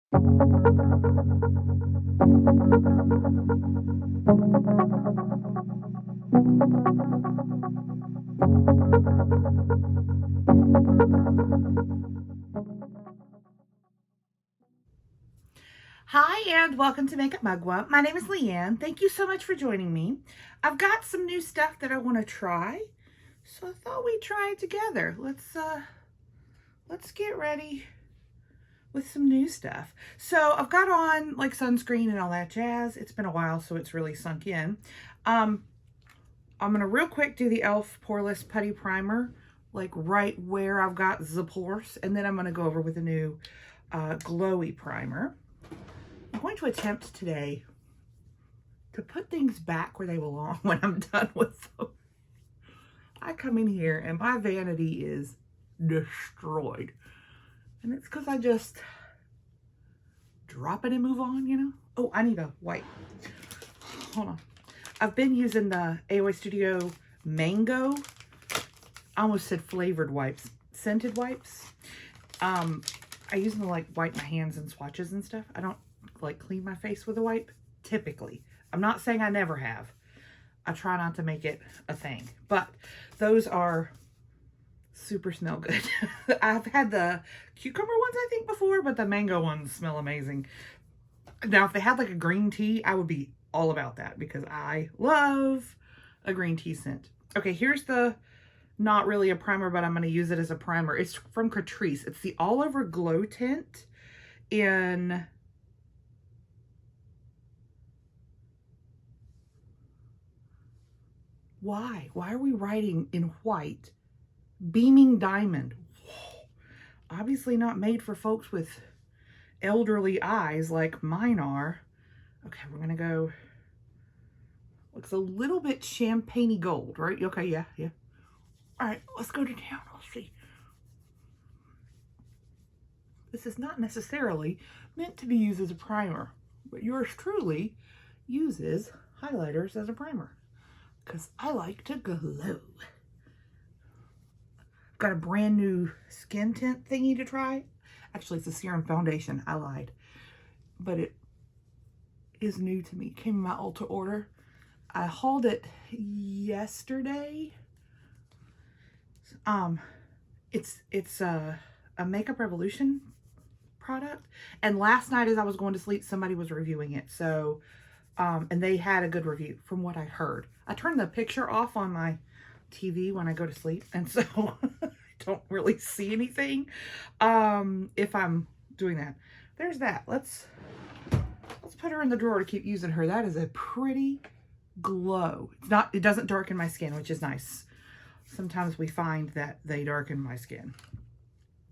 Hi, and welcome to Makeup Mugwa. My name is Leanne. Thank you so much for joining me. I've got some new stuff that I want to try, so I thought we'd try it together. Let's get ready with some new stuff. So I've got on like sunscreen and all that jazz. It's been a while, so it's really sunk in. I'm gonna real quick do the e.l.f. Poreless Putty Primer, like right where I've got the pores, and then I'm gonna go over with a new glowy primer. I'm going to attempt today to put things back where they belong when I'm done with them. I come in here and my vanity is destroyed. And it's because I just drop it and move on, you know? Oh, I need a wipe. Hold on. I've been using the AOA Studio Mango. I almost said flavored wipes. Scented wipes. I use them to like wipe my hands and swatches and stuff. I don't like clean my face with a wipe typically. I'm not saying I never have. I try not to make it a thing, but those are super smell good. I've had the cucumber ones I think before, but the mango ones smell amazing. Now if they had like a green tea, I would be all about that because I love a green tea scent. Okay, here's the not really a primer, but I'm going to use it as a primer. It's from Catrice. It's the All Over Glow Tint in Why are we writing in white? Beaming Diamond. Obviously not made for folks with elderly eyes like mine are. Okay, we're gonna go, looks a little bit champagne-y gold, right? Okay, yeah. All right, let's go to town. Let's see. This is not necessarily meant to be used as a primer, but yours truly uses highlighters as a primer because I like to glow. Got a brand new skin tint thingy to try. Actually, it's a serum foundation. I lied. But it is new to me. Came in my Ulta order. I hauled it yesterday. It's a Makeup Revolution product. And last night as I was going to sleep, somebody was reviewing it. So, and they had a good review from what I heard. I turned the picture off on my TV when I go to sleep, and so I don't really see anything if I'm doing that. There's that. Let's put her in the drawer to keep using her. That is a pretty glow. It doesn't darken my skin, which is nice. Sometimes we find that they darken my skin.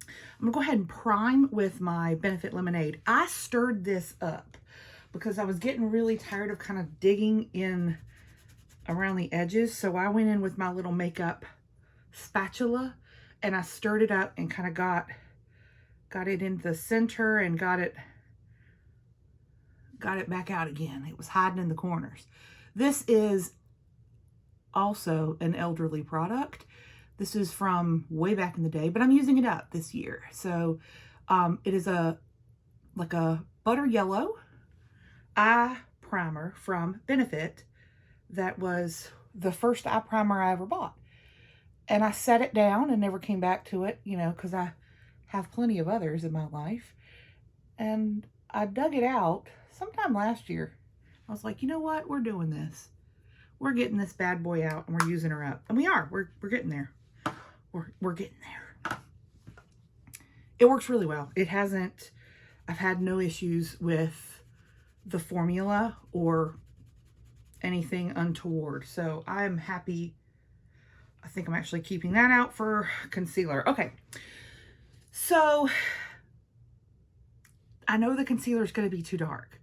I'm gonna go ahead and prime with my Benefit Lemonade. I stirred this up because I was getting really tired of kind of digging in around the edges. So I went in with my little makeup spatula and I stirred it up and kind of got it into the center and got it back out again. It was hiding in the corners. This is also an elderly product. This is from way back in the day, but I'm using it up this year. So it is like a butter yellow eye primer from Benefit. That was the first eye primer I ever bought. And I set it down and never came back to it, you know, because I have plenty of others in my life. And I dug it out sometime last year. I was like, you know what? We're doing this. We're getting this bad boy out and we're using her up. And we are. We're getting there. We're getting there. It works really well. I've had no issues with the formula or anything untoward. So I'm happy. I think I'm actually keeping that out for concealer. Okay. So I know the concealer is going to be too dark.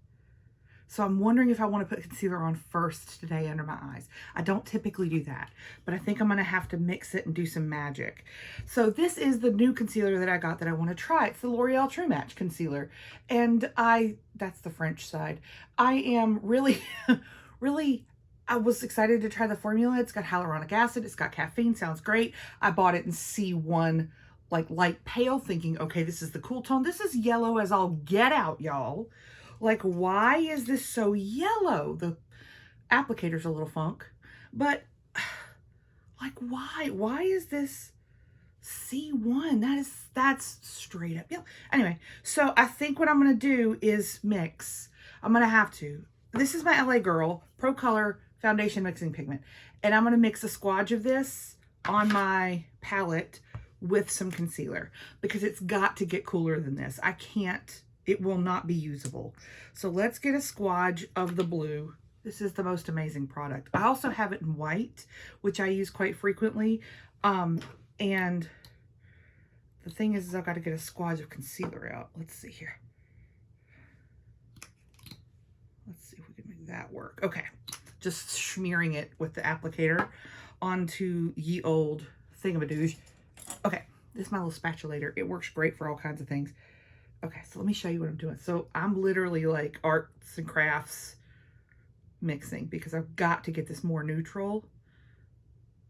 So I'm wondering if I want to put concealer on first today under my eyes. I don't typically do that, but I think I'm going to have to mix it and do some magic. So this is the new concealer that I got that I want to try. It's the L'Oreal True Match concealer. And that's the French side. I am really, I was excited to try the formula. It's got hyaluronic acid. It's got caffeine. Sounds great. I bought it in C1 like light pale, thinking, okay, this is the cool tone. This is yellow as all get out, y'all. Like, why is this so yellow? The applicator's a little funk, but like, why? Why is this C1? That's straight up yellow. Anyway, so I think what I'm gonna do is mix. I'm gonna have to. This is my LA Girl Pro Color Foundation Mixing Pigment, and I'm gonna mix a squadge of this on my palette with some concealer because it's got to get cooler than this. I can't, it will not be usable. So let's get a squadge of the blue. This is the most amazing product. I also have it in white, which I use quite frequently. And the thing is I've got to get a squadge of concealer out. Let's see here. Let's see if we can make that work. Okay, just smearing it with the applicator onto ye old thingamadoosh. Okay, this is my little spatulator. It works great for all kinds of things. Okay, so let me show you what I'm doing. So I'm literally like arts and crafts mixing because I've got to get this more neutral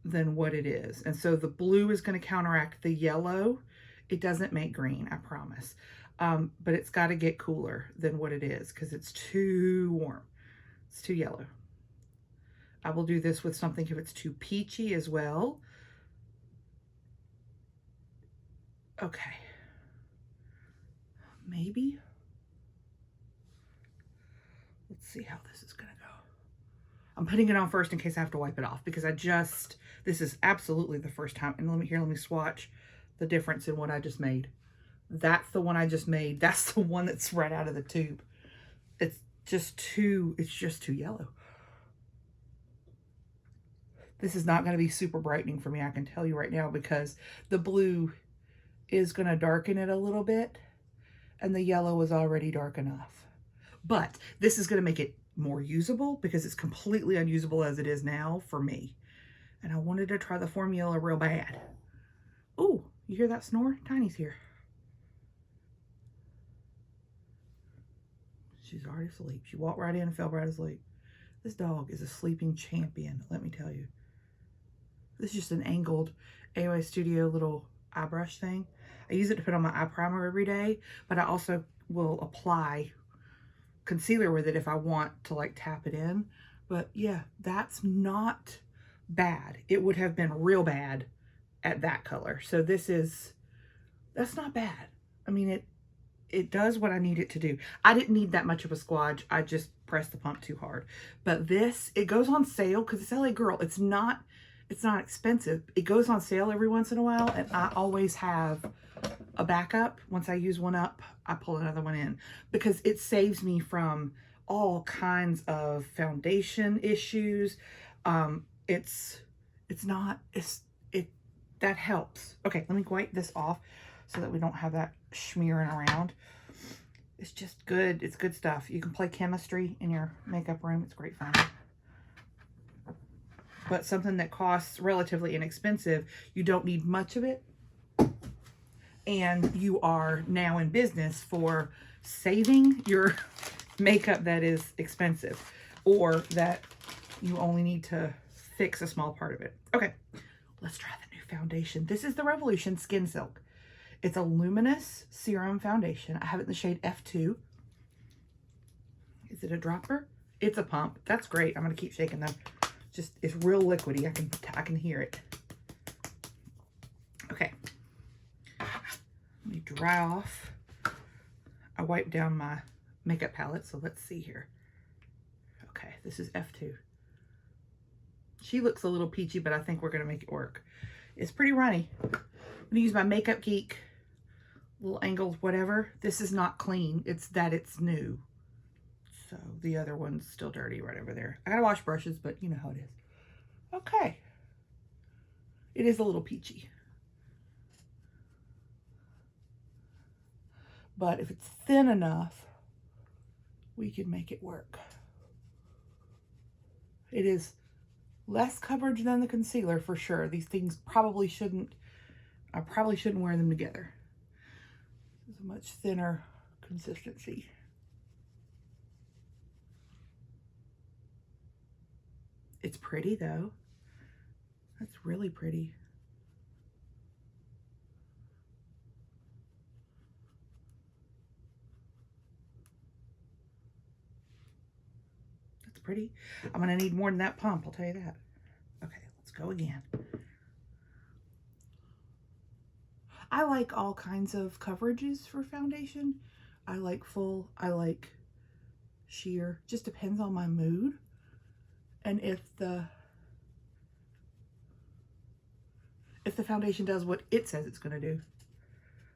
than what it is. And so the blue is going to counteract the yellow. It doesn't make green, I promise. But it's got to get cooler than what it is because it's too warm. It's too yellow. I will do this with something if it's too peachy as well. Okay. Maybe. Let's see how this is going to go. I'm putting it on first in case I have to wipe it off because this is absolutely the first time. And let me swatch the difference in what I just made. That's the one I just made. That's the one that's right out of the tube. It's just too yellow. This is not going to be super brightening for me, I can tell you right now, because the blue is going to darken it a little bit and the yellow is already dark enough. But this is going to make it more usable because it's completely unusable as it is now for me. And I wanted to try the formula real bad. Ooh, you hear that snore? Tiny's here. She's already asleep. She walked right in and fell right asleep. This dog is a sleeping champion, let me tell you. This is just an angled AOA Studio little eye brush thing. I use it to put on my eye primer every day, but I also will apply concealer with it if I want to like tap it in. But yeah, that's not bad. It would have been real bad at that color. So that's not bad. I mean, it does what I need it to do. I didn't need that much of a squadge. I just pressed the pump too hard. But this, it goes on sale because it's LA Girl. It's not expensive. It goes on sale every once in a while, and I always have a backup. Once I use one up, I pull another one in because it saves me from all kinds of foundation issues. That helps. Okay, let me wipe this off so that we don't have that smearing around. It's just good. It's good stuff. You can play chemistry in your makeup room. It's great fun. But something that costs relatively inexpensive, you don't need much of it. And you are now in business for saving your makeup that is expensive or that you only need to fix a small part of it. Okay, let's try the new foundation. This is the Revolution Skin Silk. It's a luminous serum foundation. I have it in the shade F2. Is it a dropper? It's a pump. That's great. I'm going to keep shaking them. Just, it's real liquidy. I can hear it. Okay. Let me dry off. I wiped down my makeup palette, so let's see here. Okay, this is F2. She looks a little peachy, but I think we're going to make it work. It's pretty runny. I'm going to use my Makeup Geek little angled whatever. This is not clean. It's new. So the other one's still dirty right over there. I gotta wash brushes, but you know how it is. Okay. It is a little peachy. But if it's thin enough, we can make it work. It is less coverage than the concealer for sure. These things I probably shouldn't wear them together. It's a much thinner consistency. It's pretty though. That's really pretty. pretty. I'm going to need more than that pump, I'll tell you that. Okay, let's go again. I like all kinds of coverages for foundation. I like full, I like sheer. Just depends on my mood. And if the foundation does what it says it's going to do.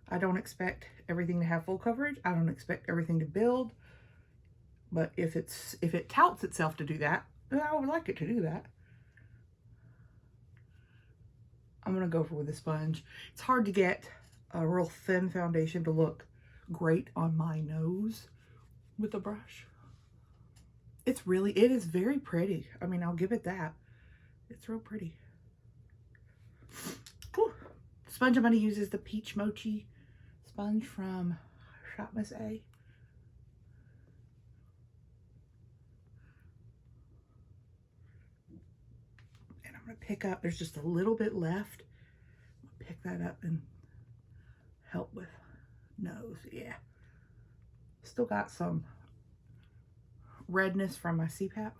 I don't expect everything to have full coverage. I don't expect everything to build. But if it touts itself to do that, then I would like it to do that. I'm going to go with a sponge. It's hard to get a real thin foundation to look great on my nose with a brush. It is very pretty. I mean, I'll give it that. It's real pretty. Cool. The sponge I'm going to use is the Peach Mochi sponge from Shop Miss A. And I'm going to pick up, there's just a little bit left. I'll pick that up and help with nose. Yeah. Still got some redness from my CPAP.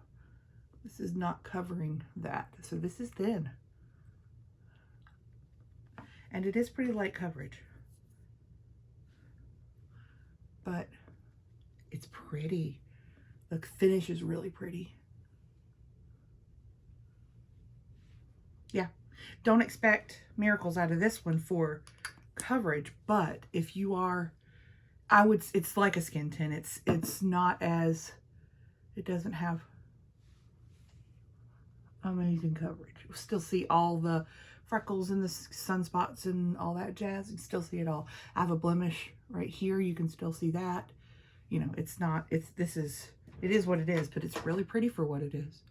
This is not covering that. So this is thin. And it is pretty light coverage. But it's pretty. The finish is really pretty. Yeah. Don't expect miracles out of this one for coverage, but if you are, it's like a skin tint. It's not as, it doesn't have amazing coverage. You'll still see all the freckles and the sunspots and all that jazz. You can still see it all. I have a blemish right here. You can still see that. You know, it is what it is, but it's really pretty for what it is.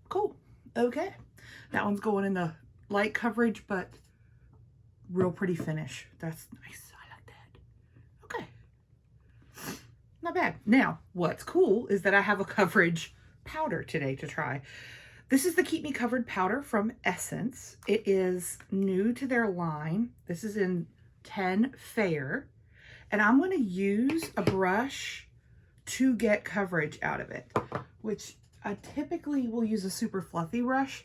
Cool. Okay. That one's going in the light coverage, but real pretty finish. That's nice. I like that. Okay. Not bad. Now, what's cool is that I have a coverage powder today to try. This is the Keep Me Covered powder from Essence. It is new to their line. This is in 10 Fair. And I'm going to use a brush to get coverage out of it, which I typically will use a super fluffy brush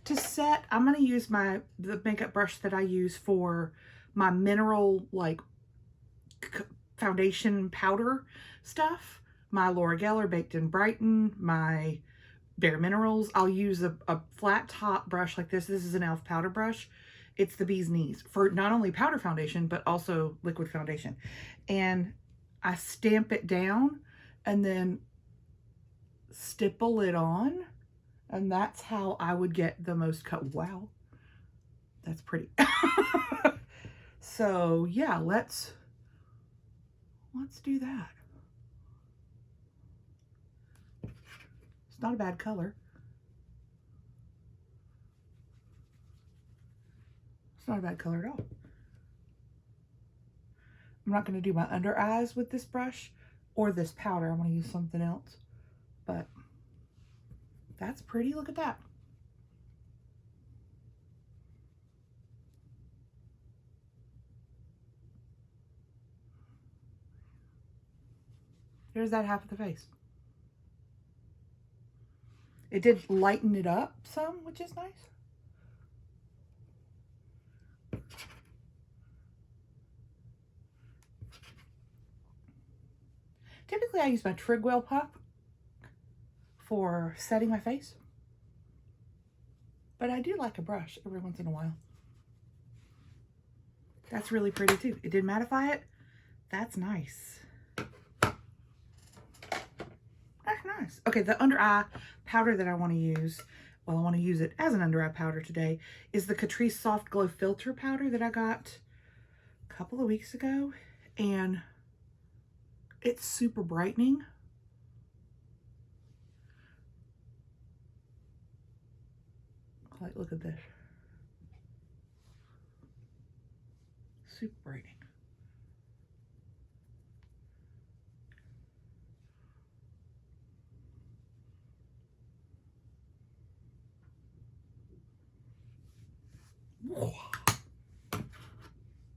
to set. I'm going to use the makeup brush that I use for my mineral foundation powder stuff. My Laura Geller Baked and Brighten, my Bare Minerals. I'll use a flat top brush like this. This is an e.l.f. powder brush. It's the bee's knees for not only powder foundation, but also liquid foundation. And I stamp it down and then stipple it on. And that's how I would get the most cut. Wow. That's pretty. So yeah, let's do that. It's not a bad color. It's not a bad color at all. I'm not going to do my under eyes with this brush or this powder. I'm going to use something else. But that's pretty. Look at that. There's that half of the face. It did lighten it up some, which is nice. Typically, I use my Trigwell puff for setting my face. But I do like a brush every once in a while. That's really pretty too. It did mattify it. That's nice. That's nice. Okay, the under eye powder that I want to use, well, I want to use it as an under eye powder today, is the Catrice Soft Glow Filter powder that I got a couple of weeks ago. And it's super brightening. Like, look at this. Super brightening.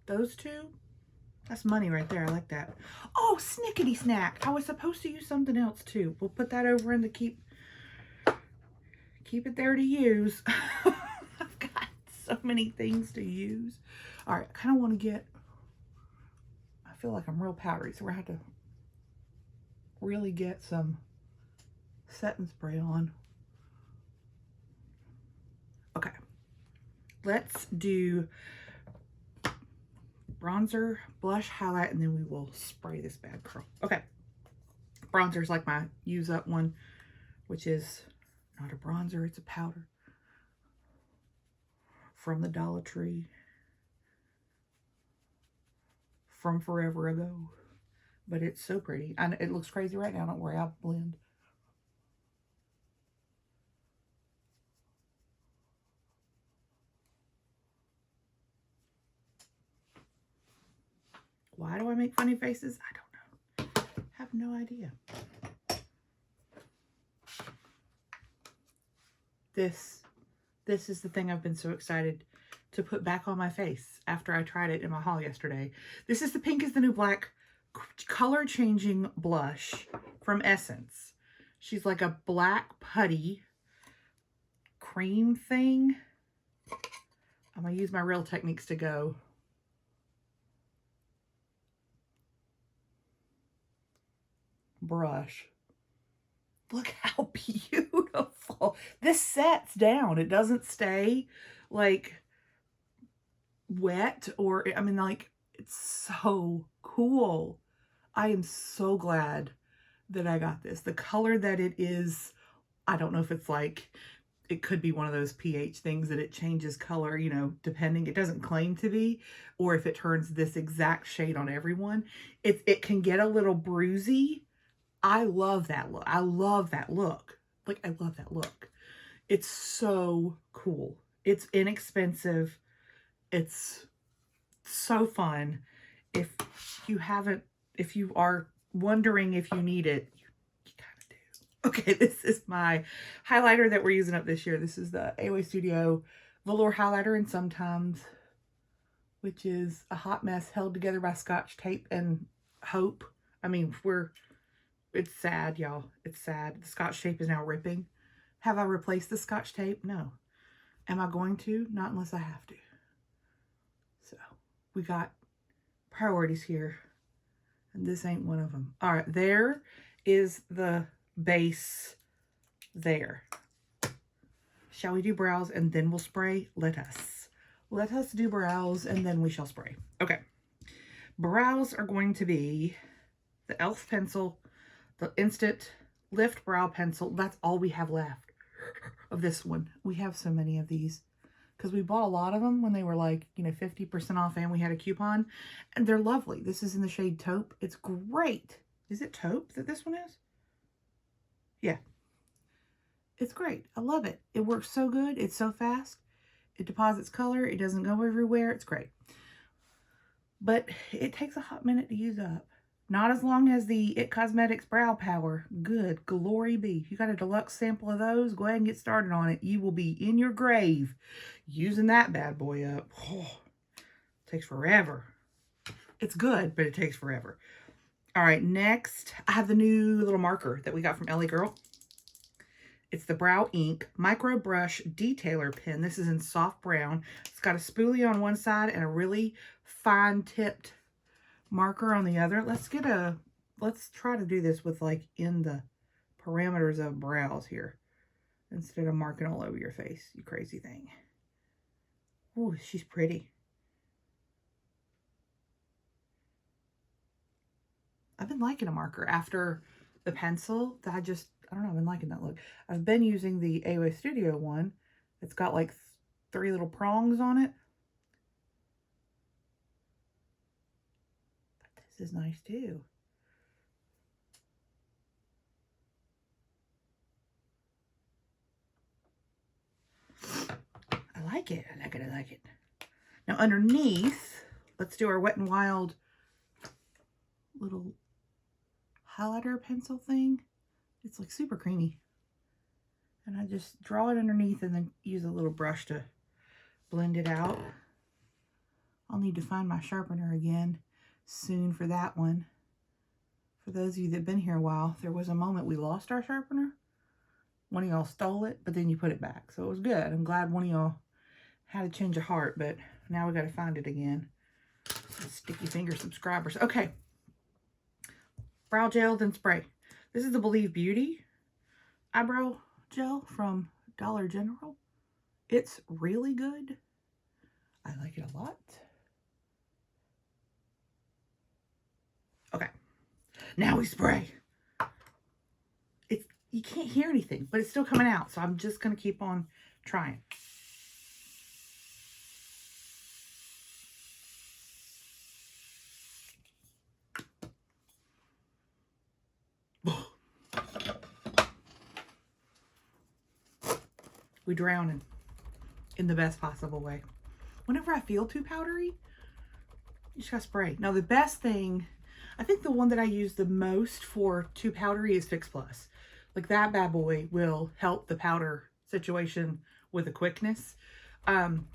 Those two, that's money right there. I like that. Oh, snickety snack. I was supposed to use something else too. We'll put that over in the keep keep it there to use. I've got so many things to use. All right, I kind of want to get, I feel like I'm real powdery, so we're going to have to really get some setting spray on. Okay, let's do bronzer, blush, highlight, and then we will spray this bad girl. Okay, bronzer is like my use up one, which is not a bronzer, it's a powder from the Dollar Tree from forever ago. But it's so pretty. And it looks crazy right now. Don't worry, I'll blend. Why do I make funny faces? I don't know. I have no idea. This is the thing I've been so excited to put back on my face after I tried it in my haul yesterday. This is the Pink is the New Black color changing blush from Essence. She's like a black putty cream thing. I'm going to use my Real Techniques to Go. Brush. Look how beautiful. This sets down. It doesn't stay like wet or, I mean, like, it's so cool. I am so glad that I got this. The color that it is, I don't know if it's like, it could be one of those pH things that it changes color, you know, depending. It doesn't claim to be, or if it turns this exact shade on everyone. It can get a little bruisey. I love that look. I love that look. Like, I love that look. It's so cool. It's inexpensive. It's so fun. If you are wondering if you need it, you kind of do. Okay, this is my highlighter that we're using up this year. This is the AOA Studio Velour Highlighter and Sometimes, which is a hot mess held together by Scotch tape and hope. I mean, it's sad, y'all. It's sad. The Scotch tape is now ripping. Have I replaced the Scotch tape? No. Am I going to? Not unless I have to. So, we got priorities here. And this ain't one of them. All right, there is the base there. Shall we do brows and then we'll spray? Let us. Let us do brows and then we shall spray. Okay. Brows are going to be the e.l.f. pencil, the Instant Lift Brow Pencil. That's all we have left of this one. We have so many of these because we bought a lot of them when they were like, you know, 50% off and we had a coupon. And they're lovely. This is in the shade Taupe. It's great. Is it Taupe that this one is? Yeah. It's great. I love it. It works so good. It's so fast. It deposits color. It doesn't go everywhere. It's great. But it takes a hot minute to use up. Not as long as the It Cosmetics Brow Power. Good glory be. If you got a deluxe sample of those, go ahead and get started on it. You will be in your grave using that bad boy up. Oh, it takes forever. It's good, but it takes forever. All right, next, I have the new little marker that we got from Ellie Girl. It's the Brow Ink Micro Brush Detailer Pen. This is in soft brown. It's got a spoolie on one side and a really fine-tipped marker on the other. Let's try to do this with like in the parameters of brows here instead of marking all over your face, you crazy thing. Oh, she's pretty. I've been liking a marker after the pencil. I don't know, I've been liking that look. I've been using the AOA Studio one. It's got like 3 little prongs on it. This is nice too. I like it. I like it. I like it. Now underneath, let's do our Wet n Wild little highlighter pencil thing. It's like super creamy. And I just draw it underneath and then use a little brush to blend it out. I'll need to find my sharpener again soon for that one. For those of you that have been here a while, there was a moment we lost our sharpener. one of y'all stole it, but then you put it back. So it was good. I'm glad one of y'all had a change of heart, but now we got to find it again. Sticky finger subscribers. Okay. Brow gel, then spray. This is the Believe Beauty eyebrow gel from Dollar General. It's really good. I like it a lot. Okay. Now we spray. You can't hear anything, but it's still coming out. So I'm just going to keep on trying. We drowning in the best possible way. Whenever I feel too powdery, you just gotta spray. Now the best thing, I think the one that I use the most for too powdery is Fix Plus. Like that bad boy will help the powder situation with a quickness. And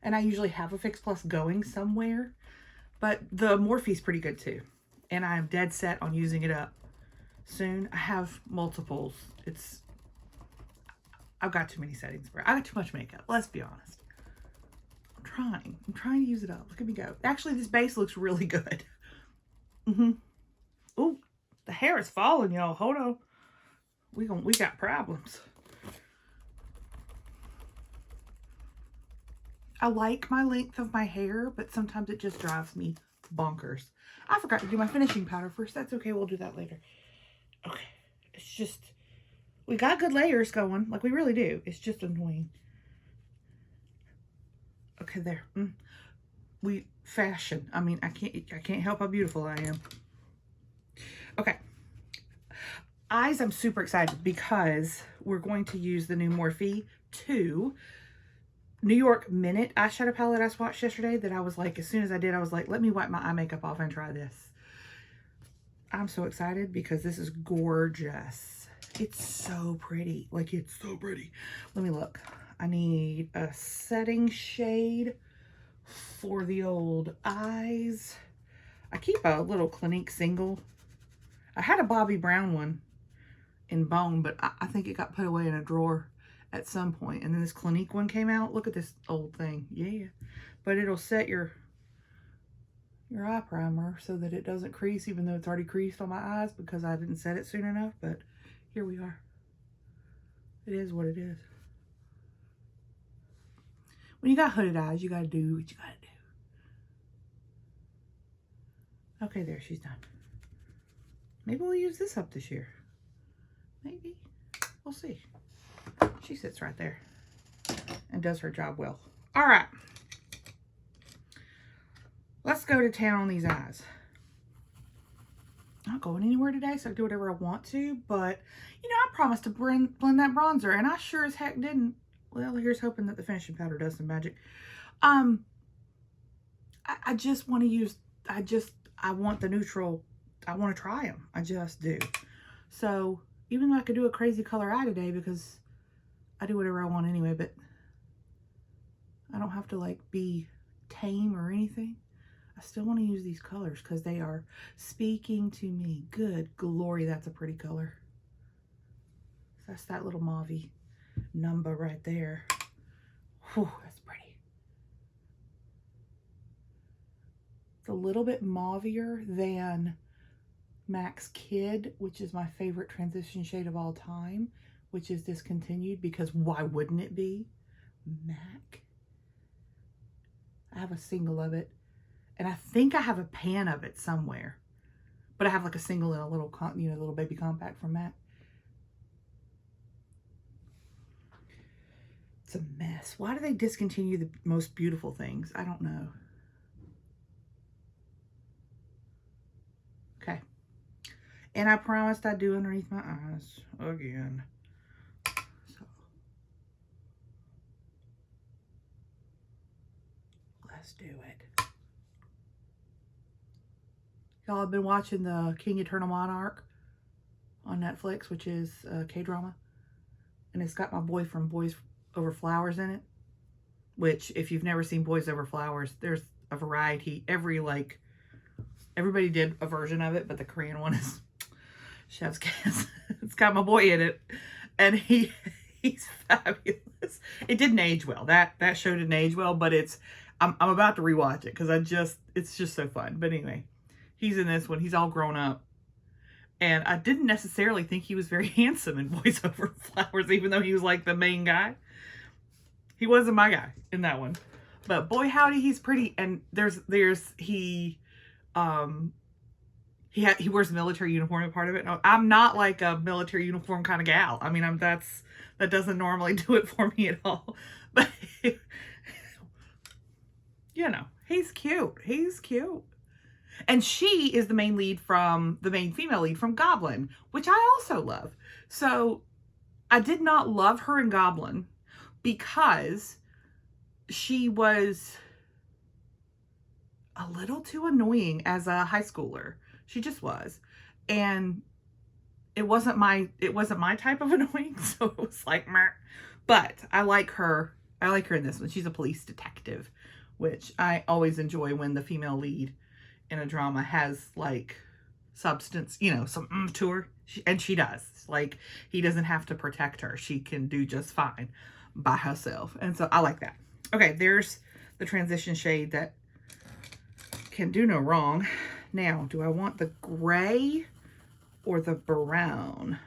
I usually have a Fix Plus going somewhere, but the Morphe's pretty good too. And I'm dead set on using it up soon. I have multiples. I've got too many settings for it. I got too much makeup. Let's be honest. I'm trying to use it up. Look at me go. Actually, this base looks really good. Ooh, the hair is falling, y'all. Hold on. We got problems. I like my length of my hair, but sometimes it just drives me bonkers. I forgot to do my finishing powder first. That's okay. We'll do that later. Okay. It's just, we got good layers going. Like we really do. It's just annoying. Okay, there. We fashion. I mean, I can't help how beautiful I am. Okay. Eyes, I'm super excited because we're going to use the new Morphe 2 New York Minute eyeshadow palette I swatched yesterday that I was like, as soon as I did, I was like, let me wipe my eye makeup off and try this. I'm so excited because this is gorgeous. It's so pretty. Like, it's so pretty. Let me look. I need a setting shade for the old eyes. I keep a little Clinique single. I had a Bobbi Brown one in bone, but I think it got put away in a drawer at some point. And then this Clinique one came out. Look at this old thing. Yeah. But it'll set your eye primer so that it doesn't crease, even though it's already creased on my eyes because I didn't set it soon enough. But here we are. It is what it is. When you got hooded eyes, you gotta do what you gotta do. Okay, there, she's done. Maybe we'll use this up this year. Maybe. We'll see. She sits right there and does her job well. All right. Let's go to town on these eyes. I'm not going anywhere today, so I can do whatever I want to, but, you know, I promised to blend that bronzer, and I sure as heck didn't. Well, here's hoping that the finishing powder does some magic. I just want to use, I want the neutral, I want to try them. I just do. So, even though I could do a crazy color eye today, because I do whatever I want anyway, but I don't have to, like, be tame or anything. I still want to use these colors because they are speaking to me. Good glory, that's a pretty color. That's that little mauve number right there. Whew, that's pretty. It's a little bit mauvier than MAC's Kid, which is my favorite transition shade of all time, which is discontinued because why wouldn't it be? MAC. I have a single of it, and I think I have a pan of it somewhere, but I have like a single and a little, little baby compact from MAC. It's a mess. Why do they discontinue the most beautiful things? I don't know. Okay. And I promised I'd do underneath my eyes again. So let's do it. Y'all have been watching the King Eternal Monarch on Netflix, which is a K-drama. And it's got my boy from Boys Over Flowers in it, which if you've never seen Boys Over Flowers, there's a variety. Everybody did a version of it, but the Korean one is chef's kiss. It's got my boy in it, and he's fabulous. It didn't age well. That show didn't age well, but I'm about to rewatch it because it's just so fun. But anyway, he's in this one. He's all grown up. And I didn't necessarily think he was very handsome in Boys Over Flowers, even though he was like the main guy. He wasn't my guy in that one. But boy howdy, he's pretty. And he wears a military uniform in part of it. No, I'm not like a military uniform kind of gal. I mean, that doesn't normally do it for me at all. But you know, he's cute. He's cute. And she is the main female lead from Goblin, which I also love. So I did not love her in Goblin because she was a little too annoying as a high schooler. She just was. And it wasn't my type of annoying, so it was like, meh. But I like her. I like her in this one. She's a police detective, which I always enjoy when the female lead in a drama has like substance, you know, some to her. And she does. Like, he doesn't have to protect her. She can do just fine by herself. And so I like that. Okay, there's the transition shade that can do no wrong. Now, do I want the gray or the brown?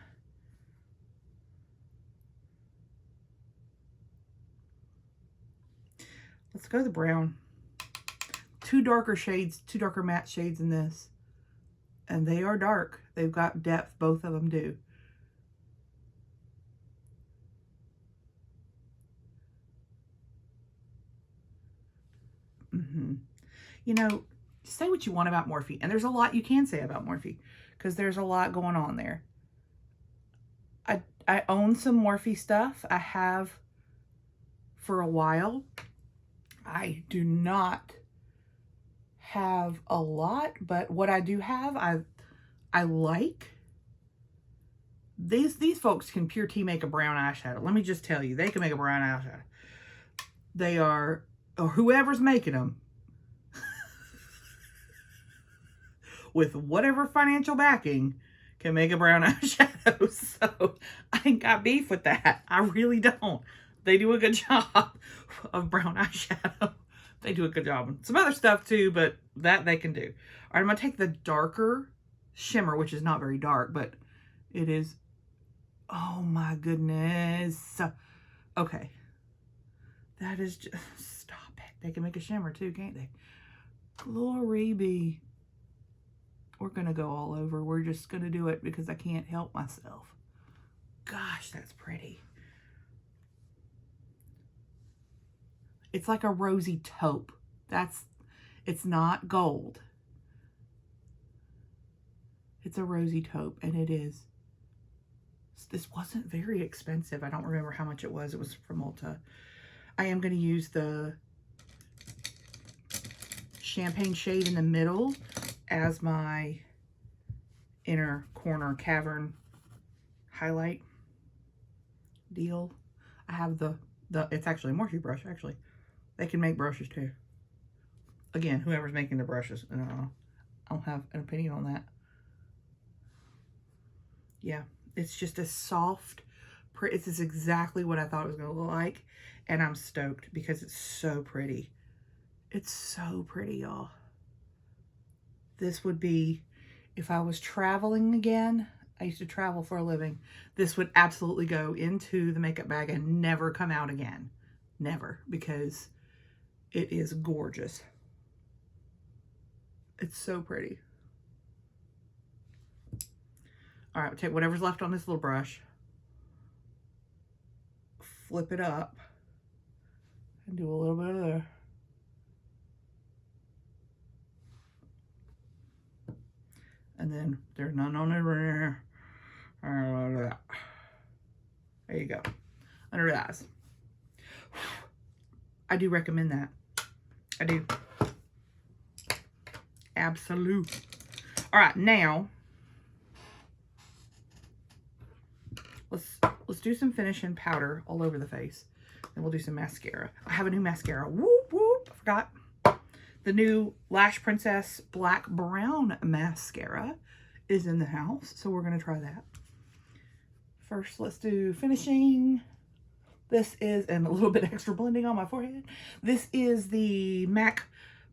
Let's go the brown. Two darker matte shades in this. And they are dark. They've got depth. Both of them do. You know, say what you want about Morphe. And there's a lot you can say about Morphe, because there's a lot going on there. I own some Morphe stuff. I have for a while. I do not have a lot, but what I do have, I like. These folks can pure tea make a brown eyeshadow. Let me just tell you, they can make a brown eyeshadow. They are, or whoever's making them, with whatever financial backing, can make a brown eyeshadow. So I ain't got beef with that. I really don't. They do a good job of brown eyeshadow. They do a good job on some other stuff too, but that they can do. All right, I'm going to take the darker shimmer, which is not very dark, but it is. Oh my goodness. Okay. That is just, stop it. They can make a shimmer too, can't they? Glory be. We're going to go all over. We're just going to do it because I can't help myself. Gosh, that's pretty. It's like a rosy taupe. It's not gold. It's a rosy taupe, and it is. This wasn't very expensive. I don't remember how much it was. It was from Ulta. I am going to use the champagne shade in the middle as my inner corner cavern highlight deal. I have it's actually a Morphe brush, actually. They can make brushes too. Again, whoever's making the brushes, I don't have an opinion on that. Yeah, it's just a soft, this is exactly what I thought it was going to look like. And I'm stoked because it's so pretty. It's so pretty, y'all. This would be, if I was traveling again, I used to travel for a living, this would absolutely go into the makeup bag and never come out again. Never, because it is gorgeous. It's so pretty. All right, take whatever's left on this little brush, flip it up, and do a little bit of there. And then there's none on it. There you go. Under the eyes. I do recommend that. I do. Absolute. All right, now let's do some finishing powder all over the face. Then we'll do some mascara. I have a new mascara. Whoop whoop. I forgot. The new Lash Princess Black Brown mascara is in the house, so we're going to try that. First, let's do finishing. This is, and a little bit extra blending on my forehead. This is the MAC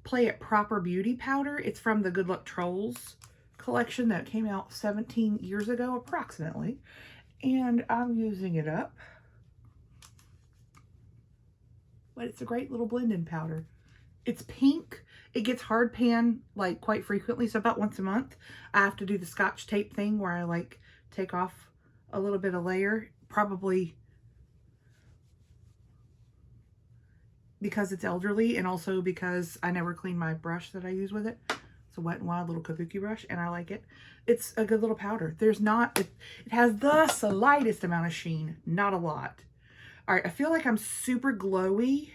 Play It Proper Beauty Powder. It's from the Good Luck Trolls collection that came out 17 years ago, approximately. And I'm using it up. But it's a great little blend-in powder. It's pink. It gets hard pan like quite frequently, so about once a month I have to do the Scotch tape thing where I like take off a little bit of layer, probably because it's elderly and also because I never clean my brush that I use with it. It's a Wet n Wild little kabuki brush and I like it. It's a good little powder. There's not, it has the slightest amount of sheen, not a lot. All right, I feel like I'm super glowy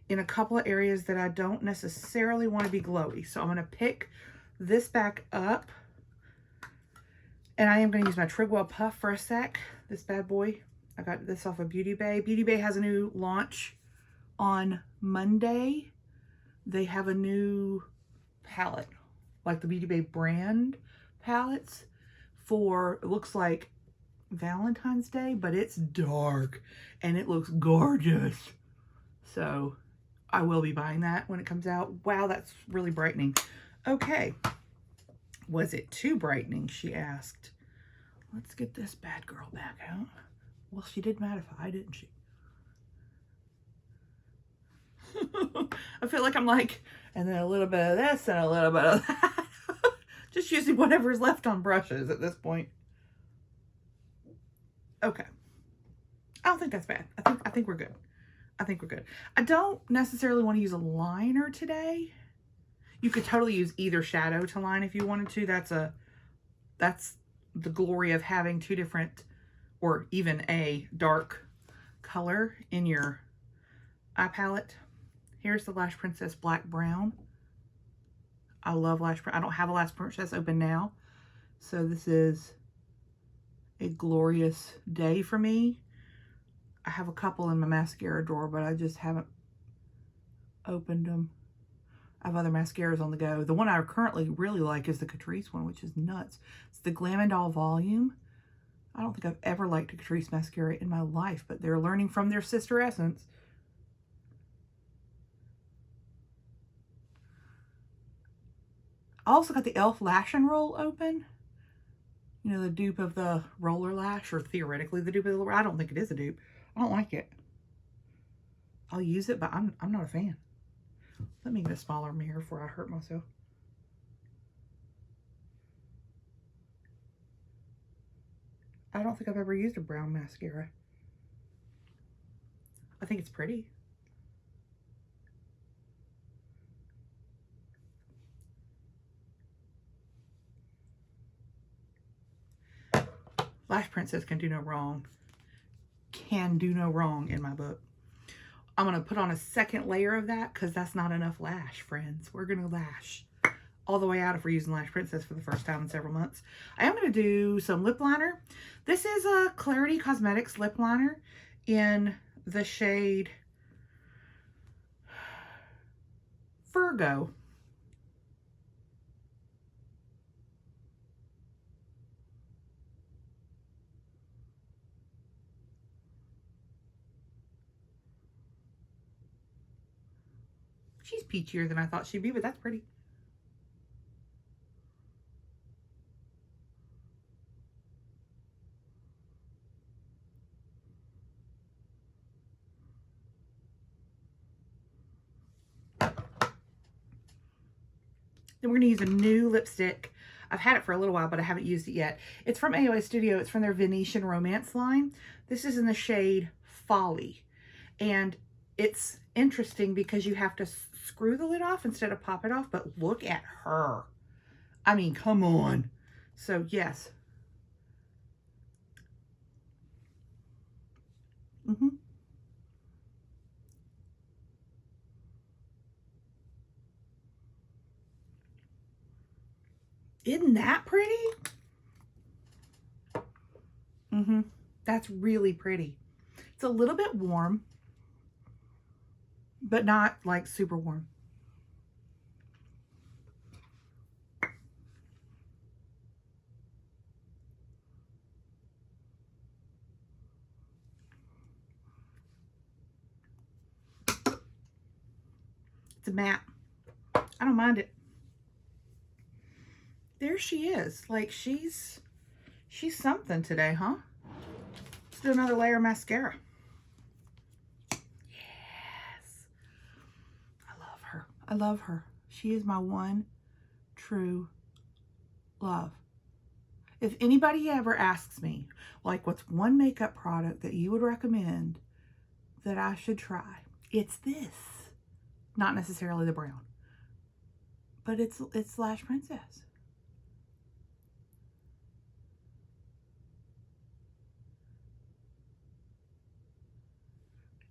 in a couple of areas that I don't necessarily want to be glowy. So I'm going to pick this back up. And I am going to use my Trigwell Puff for a sec. This bad boy. I got this off of Beauty Bay. Beauty Bay has a new launch on Monday. They have a new palette, like the Beauty Bay brand palettes for, it looks like Valentine's Day, but it's dark and it looks gorgeous. So I will be buying that when it comes out. Wow, that's really brightening. Okay. Was it too brightening, she asked. Let's get this bad girl back out. Well, she did mattify, didn't she? I feel like I'm like, and then a little bit of this and a little bit of that. Just using whatever's left on brushes at this point. Okay. I don't think that's bad. I think we're good. I think we're good. I don't necessarily want to use a liner today. You could totally use either shadow to line if you wanted to. That's the glory of having two different, or even a dark color in your eye palette. Here's the Lash Princess Black Brown. I love Lash Princess. I don't have a Lash Princess open now. So this is a glorious day for me. I have a couple in my mascara drawer, but I just haven't opened them. I have other mascaras on the go. The one I currently really like is the Catrice one, which is nuts. It's the Glam and Doll Volume. I don't think I've ever liked a Catrice mascara in my life, but they're learning from their sister Essence. I also got the e.l.f. Lash and Roll open. You know, the dupe of the roller lash, or theoretically the dupe of the roller. I don't think it is a dupe. I don't like it. I'll use it, but I'm not a fan. Let me get a smaller mirror before I hurt myself. I don't think I've ever used a brown mascara. I think it's pretty. Lash Princess can do no wrong. Can do no wrong in my book. I'm going to put on a second layer of that because that's not enough lash, friends. We're going to lash all the way out if we're using Lash Princess for the first time in several months. I am going to do some lip liner. This is a Clarity Cosmetics lip liner in the shade Virgo. She's peachier than I thought she'd be, but that's pretty. Then we're going to use a new lipstick. I've had it for a little while, but I haven't used it yet. It's from AOA Studio. It's from their Venetian Romance line. This is in the shade Folly. And it's interesting because you have to screw the lid off instead of pop it off, but look at her. I mean, come on. So, yes. Isn't that pretty? That's really pretty. It's a little bit warm, but not like super warm. a matte. I don't mind it. There she is. Like, she's something today, huh? Let's do another layer of mascara. Yes. I love her. I love her. She is my one true love. If anybody ever asks me, like, what's one makeup product that you would recommend that I should try, it's this. Not necessarily the brown, but it's Lash Princess.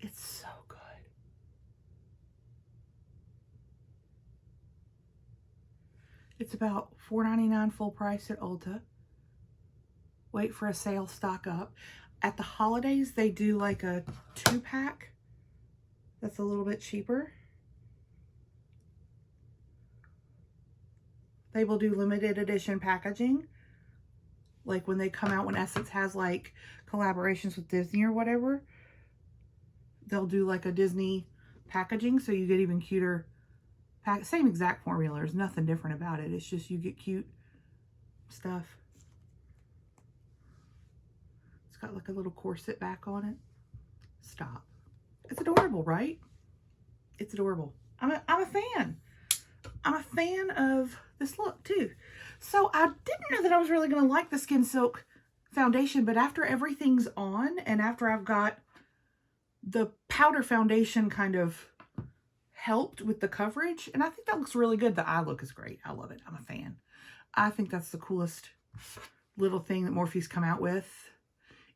It's so good. It's about $4.99 full price at Ulta. Wait for a sale, stock up. At the holidays, they do like a 2-pack that's a little bit cheaper. They will do limited edition packaging. Like when they come out, when Essence has like collaborations with Disney or whatever, they'll do like a Disney packaging, so you get even cuter same exact formula. There's nothing different about it. It's just you get cute stuff. It's got like a little corset back on it. Stop. It's adorable, right? It's adorable. I'm a fan. I'm a fan of this look too. So I didn't know that I was really going to like the Skin Silk foundation, but after everything's on and after I've got the powder foundation kind of helped with the coverage, and I think that looks really good. The eye look is great. I love it. I'm a fan. I think that's the coolest little thing that Morphe's come out with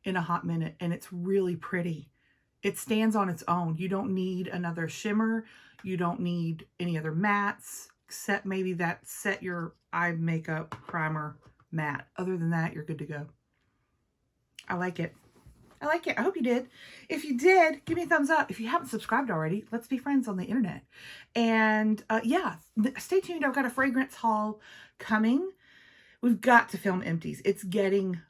in a hot minute, and it's really pretty. It stands on its own. You don't need another shimmer. You don't need any other mattes, except maybe that Set Your Eye Makeup Primer matte. Other than that, you're good to go. I like it. I like it. I hope you did. If you did, give me a thumbs up. If you haven't subscribed already, let's be friends on the internet. And yeah, stay tuned. I've got a fragrance haul coming. We've got to film empties. It's getting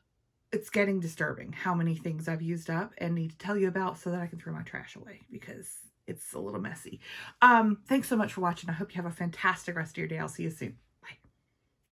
disturbing how many things I've used up and need to tell you about so that I can throw my trash away because it's a little messy. Thanks so much for watching. I hope you have a fantastic rest of your day. I'll see you soon.